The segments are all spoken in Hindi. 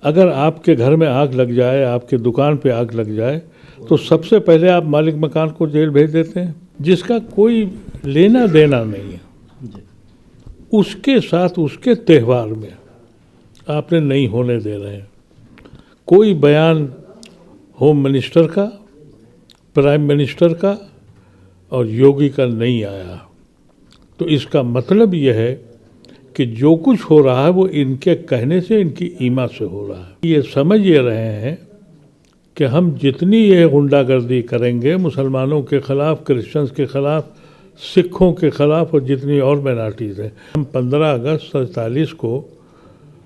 अगर आपके घर में आग लग जाए, आपके दुकान पे आग लग जाए, तो सबसे पहले आप मालिक मकान को जेल भेज देते हैं, जिसका कोई लेना देना नहीं है। उसके साथ उसके त्यौहार में आपने नहीं होने दे रहे हैं। कोई बयान होम मिनिस्टर का, प्राइम मिनिस्टर का और योगी का नहीं आया। तो इसका मतलब यह है कि जो कुछ हो रहा है वो इनके कहने से, इनकी ईमा से हो रहा है। ये समझ ये रहे हैं कि हम जितनी ये गुंडागर्दी करेंगे मुसलमानों के ख़िलाफ़, क्रिश्चियंस के ख़िलाफ़, सिखों के ख़िलाफ़ और जितनी और माइनॉरिटीज़ हैं, हम 15 अगस्त 47 को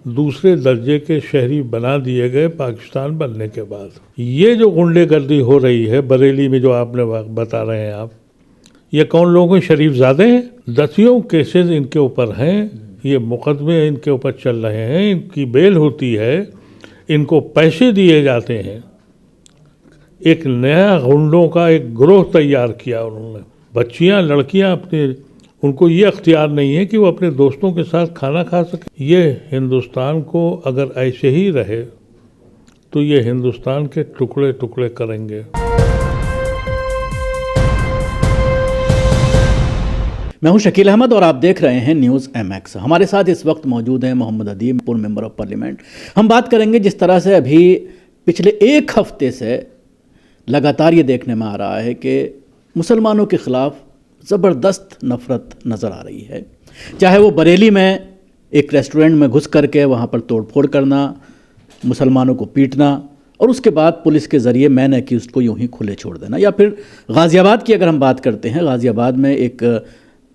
दूसरे दर्जे के शहरी बना दिए गए पाकिस्तान बनने के बाद। ये जो गुंडागर्दी हो रही है बरेली में, जो आपने बता रहे हैं आप, ये कौन लोग हैं? शरीफजादे हैं। दसियों केसेस इनके ऊपर हैं, ये मुकदमे इनके ऊपर चल रहे हैं, इनकी बेल होती है, इनको पैसे दिए जाते हैं। एक नया गुंडों का एक ग्रोह तैयार किया उन्होंने। बच्चियां, लड़कियां अपने, उनको ये अख्तियार नहीं है कि वो अपने दोस्तों के साथ खाना खा सके। ये हिंदुस्तान को अगर ऐसे ही रहे तो ये हिंदुस्तान के टुकड़े टुकड़े करेंगे। मैं हूं शकील अहमद और आप देख रहे हैं न्यूज़ MX। हमारे साथ इस वक्त मौजूद हैं मोहम्मद अदीब, पूर्व मेंबर ऑफ पार्लियामेंट। हम बात करेंगे जिस तरह से अभी पिछले एक हफ्ते से लगातार ये देखने में आ रहा है कि मुसलमानों के ख़िलाफ़ ज़बरदस्त नफ़रत नज़र आ रही है। चाहे वो बरेली में एक रेस्टोरेंट में घुस करके वहाँ पर तोड़फोड़ करना, मुसलमानों को पीटना और उसके बाद पुलिस के ज़रिए मैन एक्यूज़्ड को यूं ही खुले छोड़ देना, या फिर गाज़ियाबाद की अगर हम बात करते हैं, गाज़ियाबाद में एक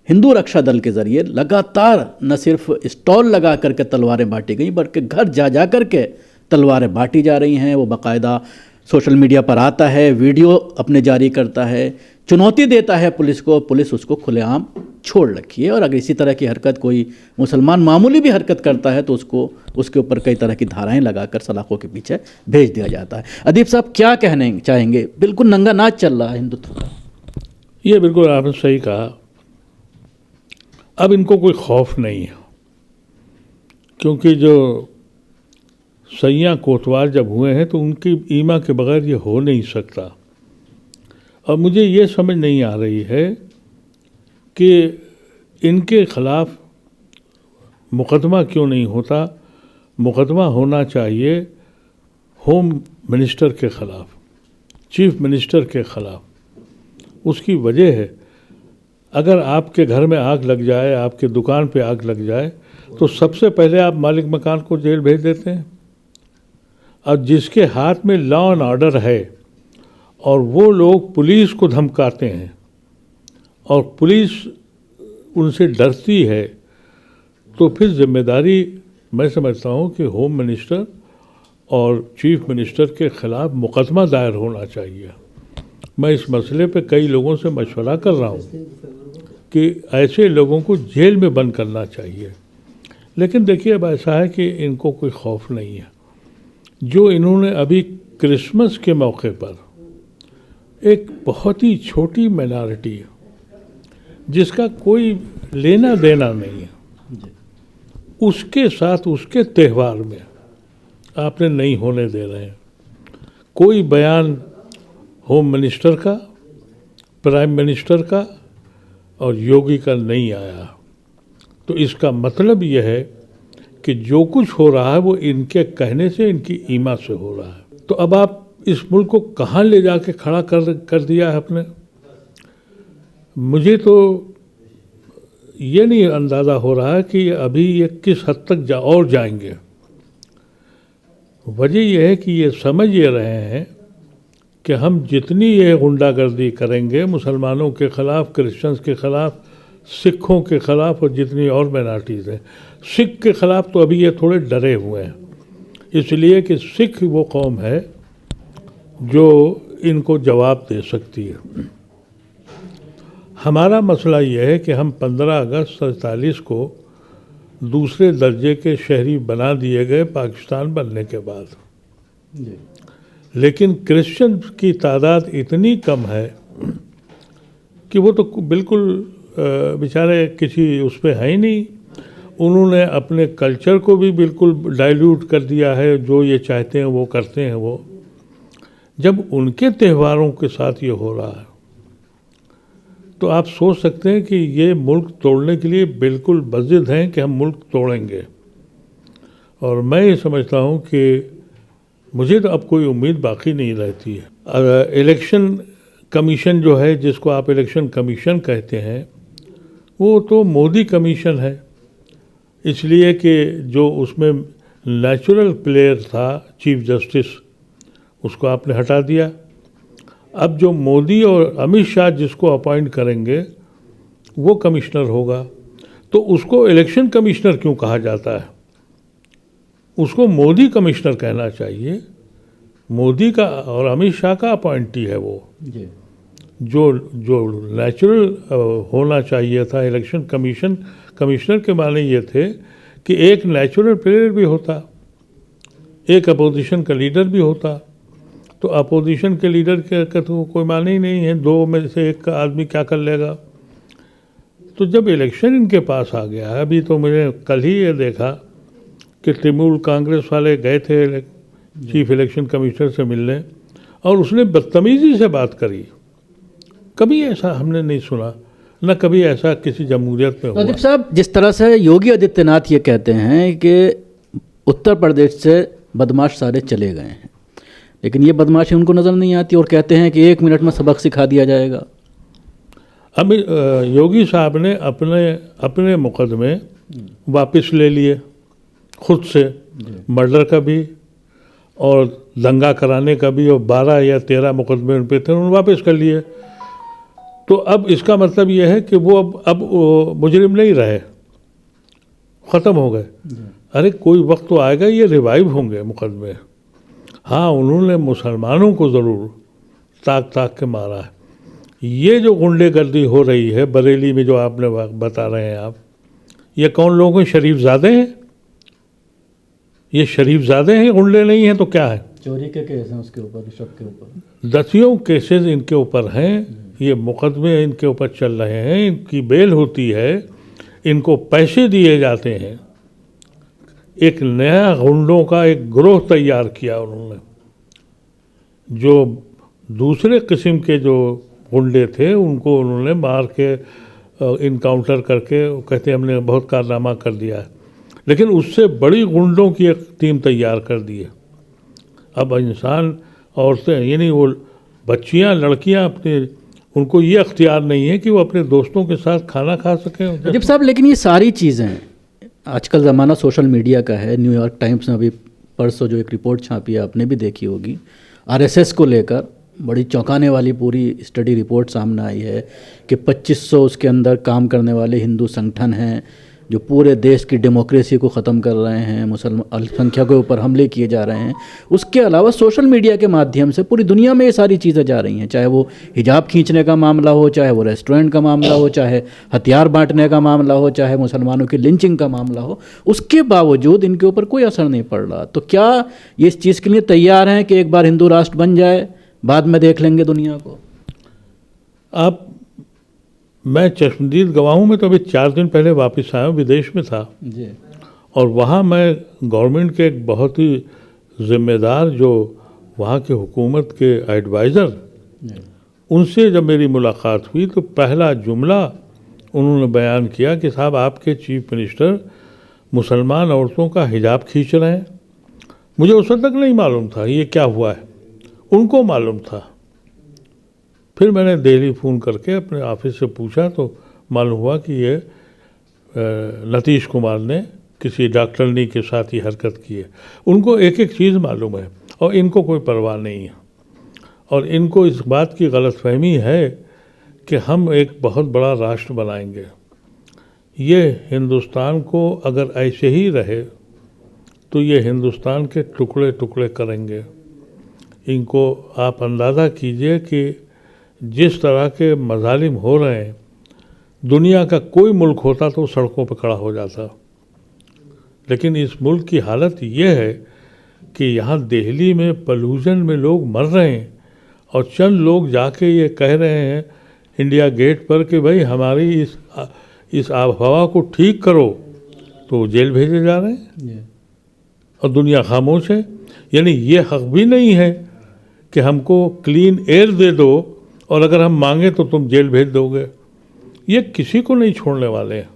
हिंदू रक्षा दल के ज़रिए लगातार न सिर्फ स्टॉल लगा करके तलवारें बांटी गई, बल्कि घर जा जा करके तलवारें बांटी जा रही हैं। वो बाकायदा सोशल मीडिया पर आता है, वीडियो अपने जारी करता है, चुनौती देता है पुलिस को, पुलिस उसको खुलेआम छोड़ रखी है। और अगर इसी तरह की हरकत कोई मुसलमान मामूली भी हरकत करता है तो उसके ऊपर कई तरह की धाराएं लगाकर सलाखों के पीछे भेज दिया जाता है। अदीब साहब, क्या कहने चाहेंगे? बिल्कुल नंगा नाच चल रहा है हिंदुत्व का। ये बिल्कुल आपने सही कहा। अब इनको कोई खौफ नहीं है, क्योंकि जो सैयां कोतवाल जब हुए हैं तो उनकी ईमा के बगैर ये हो नहीं सकता। और मुझे ये समझ नहीं आ रही है कि इनके ख़िलाफ़ मुकदमा क्यों नहीं होता। मुकदमा होना चाहिए होम मिनिस्टर के ख़िलाफ़, चीफ मिनिस्टर के ख़िलाफ़। उसकी वजह है, अगर आपके घर में आग लग जाए, आपके दुकान पे आग लग जाए, तो सबसे पहले आप मालिक मकान को जेल भेज देते हैं। और जिसके हाथ में लॉ एंड ऑर्डर है और वो लोग पुलिस को धमकाते हैं और पुलिस उनसे डरती है, तो फिर जिम्मेदारी मैं समझता हूँ कि होम मिनिस्टर और चीफ मिनिस्टर के ख़िलाफ़ मुकदमा दायर होना चाहिए। मैं इस मसले पे कई लोगों से मशवरा कर रहा हूँ कि ऐसे लोगों को जेल में बंद करना चाहिए। लेकिन देखिए, अब ऐसा है कि इनको कोई खौफ नहीं है। जो इन्होंने अभी क्रिसमस के मौके पर एक बहुत ही छोटी माइनॉरिटी है जिसका कोई लेना देना नहीं है, उसके साथ उसके त्यौहार में आपने नहीं होने दे रहे हैं। कोई बयान होम मिनिस्टर का, प्राइम मिनिस्टर का और योगी का नहीं आया। तो इसका मतलब यह है कि जो कुछ हो रहा है वो इनके कहने से, इनकी ईमा से हो रहा है। तो अब आप इस मुल्क को कहाँ ले जाके खड़ा कर दिया है आपने। मुझे तो ये नहीं अंदाज़ा हो रहा है कि अभी ये किस हद तक और जाएंगे। वजह यह है कि ये समझ ये रहे हैं कि हम जितनी ये गुंडागर्दी करेंगे मुसलमानों के ख़िलाफ़, क्रिश्चियंस के ख़िलाफ़, सिखों के ख़िलाफ़ और जितनी और माइनॉरिटीज़ हैं। सिख के ख़िलाफ़ तो अभी ये थोड़े डरे हुए हैं, इसलिए कि सिख वो कौम है जो इनको जवाब दे सकती है। हमारा मसला ये है कि हम 15 अगस्त 47 को दूसरे दर्जे के शहरी बना दिए गए पाकिस्तान बनने के बाद। लेकिन क्रिश्चियन की तादाद इतनी कम है कि वो तो बिल्कुल बेचारे किसी उस पर है ही नहीं। उन्होंने अपने कल्चर को भी बिल्कुल डाइल्यूट कर दिया है, जो ये चाहते हैं वो करते हैं वो। जब उनके त्योहारों के साथ ये हो रहा है तो आप सोच सकते हैं कि ये मुल्क तोड़ने के लिए बिल्कुल बज़िद हैं कि हम मुल्क तोड़ेंगे। और मैं ये समझता हूँ कि मुझे तो अब कोई उम्मीद बाकी नहीं रहती है। इलेक्शन कमीशन जो है, जिसको आप इलेक्शन कमीशन कहते हैं, वो तो मोदी कमीशन है, इसलिए कि जो उसमें नेचुरल प्लेयर था चीफ जस्टिस, उसको आपने हटा दिया। अब जो मोदी और अमित शाह जिसको अपॉइंट करेंगे वो कमिश्नर होगा, तो उसको इलेक्शन कमिश्नर क्यों कहा जाता है? उसको मोदी कमिश्नर कहना चाहिए। मोदी का और अमित शाह का अपॉइंटी है वो जी। जो नेचुरल होना चाहिए था। इलेक्शन कमिश्नर के माने ये थे कि एक नेचुरल प्लेयर भी होता, एक अपोजिशन का लीडर भी होता। तो अपोजिशन के लीडर का तो कोई माने ही नहीं है, दो में से एक आदमी क्या कर लेगा। तो जब इलेक्शन इनके पास आ गया है, अभी तो मैंने कल ही ये देखा कि तृणमूल कांग्रेस वाले गए थे चीफ इलेक्शन कमिश्नर से मिलने और उसने बदतमीजी से बात करी। कभी ऐसा हमने नहीं सुना, न कभी ऐसा किसी जमहूरियत में हुआ। प्रदीप साहब, जिस तरह से योगी आदित्यनाथ ये कहते हैं कि उत्तर प्रदेश से बदमाश सारे चले गए हैं, लेकिन ये बदमाशी उनको नज़र नहीं आती और कहते हैं कि 1 मिनट में सबक सिखा दिया जाएगा। अब योगी साहब ने अपने मुकदमे वापस ले लिए खुद से, मर्डर का भी और दंगा कराने का भी, और 12 या 13 मुकदमे उन पे थे, उन्होंने वापस कर लिए। तो अब इसका मतलब ये है कि वो अब मुजरिम नहीं रहे, ख़त्म हो गए। अरे कोई वक्त तो आएगा ये रिवाइव होंगे मुकदमे। हाँ, उन्होंने मुसलमानों को ज़रूर ताक के मारा है। ये जो गुंडेगर्दी हो रही है बरेली में, जो आपने बता रहे हैं आप, ये कौन लोग हैं? शरीफजादे हैं। ये शरीफजादे हैं, गुंडे नहीं हैं तो क्या है? चोरी के केस हैं उसके ऊपर, सबके ऊपर दसियों केसेस इनके ऊपर हैं। ये मुकदमे इनके ऊपर चल रहे हैं, इनकी बेल होती है, इनको पैसे दिए जाते हैं। एक नया गुंडों का एक ग्रोह तैयार किया उन्होंने। जो दूसरे किस्म के जो गुंडे थे उनको उन्होंने मार के इनकाउंटर करके कहते हमने बहुत कारनामा कर दिया है, लेकिन उससे बड़ी गुंडों की एक टीम तैयार कर दी है। अब इंसान, औरतें, यानी वो बच्चियां, लड़कियां, अपने उनको ये अख्तियार नहीं है कि वो अपने दोस्तों के साथ खाना खा सकें। जब साहब, लेकिन ये सारी चीज़ें, आजकल ज़माना सोशल मीडिया का है। न्यूयॉर्क टाइम्स ने अभी परसों जो एक रिपोर्ट छापी है, आपने भी देखी होगी, आरएसएस को लेकर बड़ी चौंकाने वाली पूरी स्टडी रिपोर्ट सामने आई है कि 2500 उसके अंदर काम करने वाले हिंदू संगठन हैं जो पूरे देश की डेमोक्रेसी को ख़त्म कर रहे हैं, मुसलमान अल्पसंख्यकों के ऊपर हमले किए जा रहे हैं। उसके अलावा सोशल मीडिया के माध्यम से पूरी दुनिया में ये सारी चीज़ें जा रही हैं, चाहे वो हिजाब खींचने का मामला हो, चाहे वो रेस्टोरेंट का मामला हो, चाहे हथियार बांटने का मामला हो, चाहे मुसलमानों की लिंचिंग का मामला हो। उसके बावजूद इनके ऊपर कोई असर नहीं पड़ रहा। तो क्या ये इस चीज़ के लिए तैयार हैं कि एक बार हिंदू राष्ट्र बन जाए, बाद में देख लेंगे दुनिया को? मैं चश्मदीद गवाह हूँ। मैं तो अभी 4 दिन पहले वापस आया हूँ, विदेश में था जी। और वहाँ मैं गवर्नमेंट के एक बहुत ही ज़िम्मेदार, जो वहाँ के हुकूमत के एडवाइज़र, उनसे जब मेरी मुलाकात हुई तो पहला जुमला उन्होंने बयान किया कि साहब आपके चीफ मिनिस्टर मुसलमान औरतों का हिजाब खींच रहे हैं। मुझे उस वक्त तक नहीं मालूम था ये क्या हुआ है, उनको मालूम था। फिर मैंने दिल्ली फ़ोन करके अपने ऑफिस से पूछा तो मालूम हुआ कि ये नीतीश कुमार ने किसी डॉक्टरनी के साथ ही हरकत की है। उनको एक एक चीज़ मालूम है और इनको कोई परवाह नहीं है। और इनको इस बात की गलतफहमी है कि हम एक बहुत बड़ा राष्ट्र बनाएंगे। ये हिंदुस्तान को अगर ऐसे ही रहे तो ये हिंदुस्तान के टुकड़े टुकड़े करेंगे। इनको आप अंदाज़ा कीजिए कि जिस तरह के मजालिम हो रहे हैं, दुनिया का कोई मुल्क होता तो सड़कों पर खड़ा हो जाता, लेकिन इस मुल्क की हालत ये है कि यहाँ दिल्ली में पॉल्यूशन में लोग मर रहे हैं और चंद लोग जाके ये कह रहे हैं इंडिया गेट पर कि भाई हमारी इस आबहवा को ठीक करो। तो वो जेल भेजे जा रहे हैं और दुनिया खामोश है। यानी ये हक भी नहीं है कि हमको क्लीन एयर दे दो और अगर हम मांगे तो तुम जेल भेज दोगे। ये किसी को नहीं छोड़ने वाले हैं।